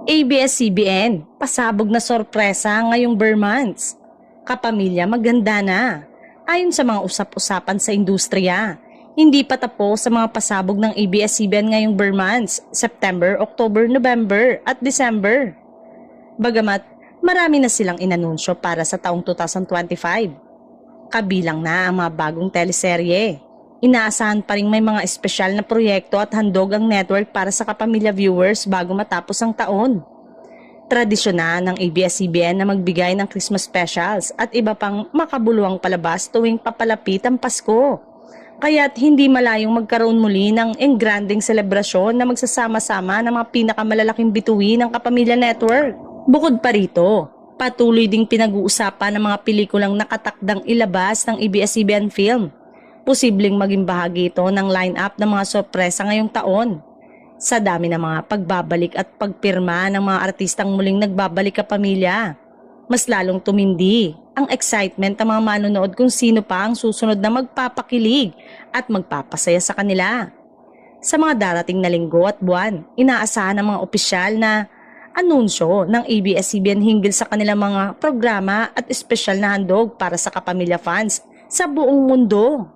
ABS-CBN, pasabog na sorpresa ngayong Burr months. Kapamilya, maganda na. Ayon sa mga usap-usapan sa industriya, hindi pa tapos sa mga pasabog ng ABS-CBN ngayong Burr months, September, October, November at December. Bagamat marami na silang inanunsyo para sa taong 2025. Kabilang na ang mga bagong teleserye. Inaasahan pa rin may mga espesyal na proyekto at handog ang network para sa kapamilya viewers bago matapos ang taon. Tradisyonal ng ABS-CBN na magbigay ng Christmas specials at iba pang makabuluhang palabas tuwing papalapit ang Pasko. Kaya't hindi malayong magkaroon muli ng engranding selebrasyon na magsasama-sama ng mga pinakamalalaking bituin ng Kapamilya Network. Bukod pa rito, patuloy ding pinag-uusapan ng mga pelikulang nakatakdang ilabas ng ABS-CBN film. Posibleng maging bahagi ito ng line-up ng mga sorpresa ngayong taon. Sa dami ng mga pagbabalik at pagpirma ng mga artistang muling nagbabalik kapamilya, mas lalong tumindi ang excitement ng mga manonood kung sino pa ang susunod na magpapakilig at magpapasaya sa kanila. Sa mga darating na linggo at buwan, inaasahan ng mga opisyal na anunsyo ng ABS-CBN hinggil sa kanilang mga programa at espesyal na handog para sa kapamilya fans sa buong mundo.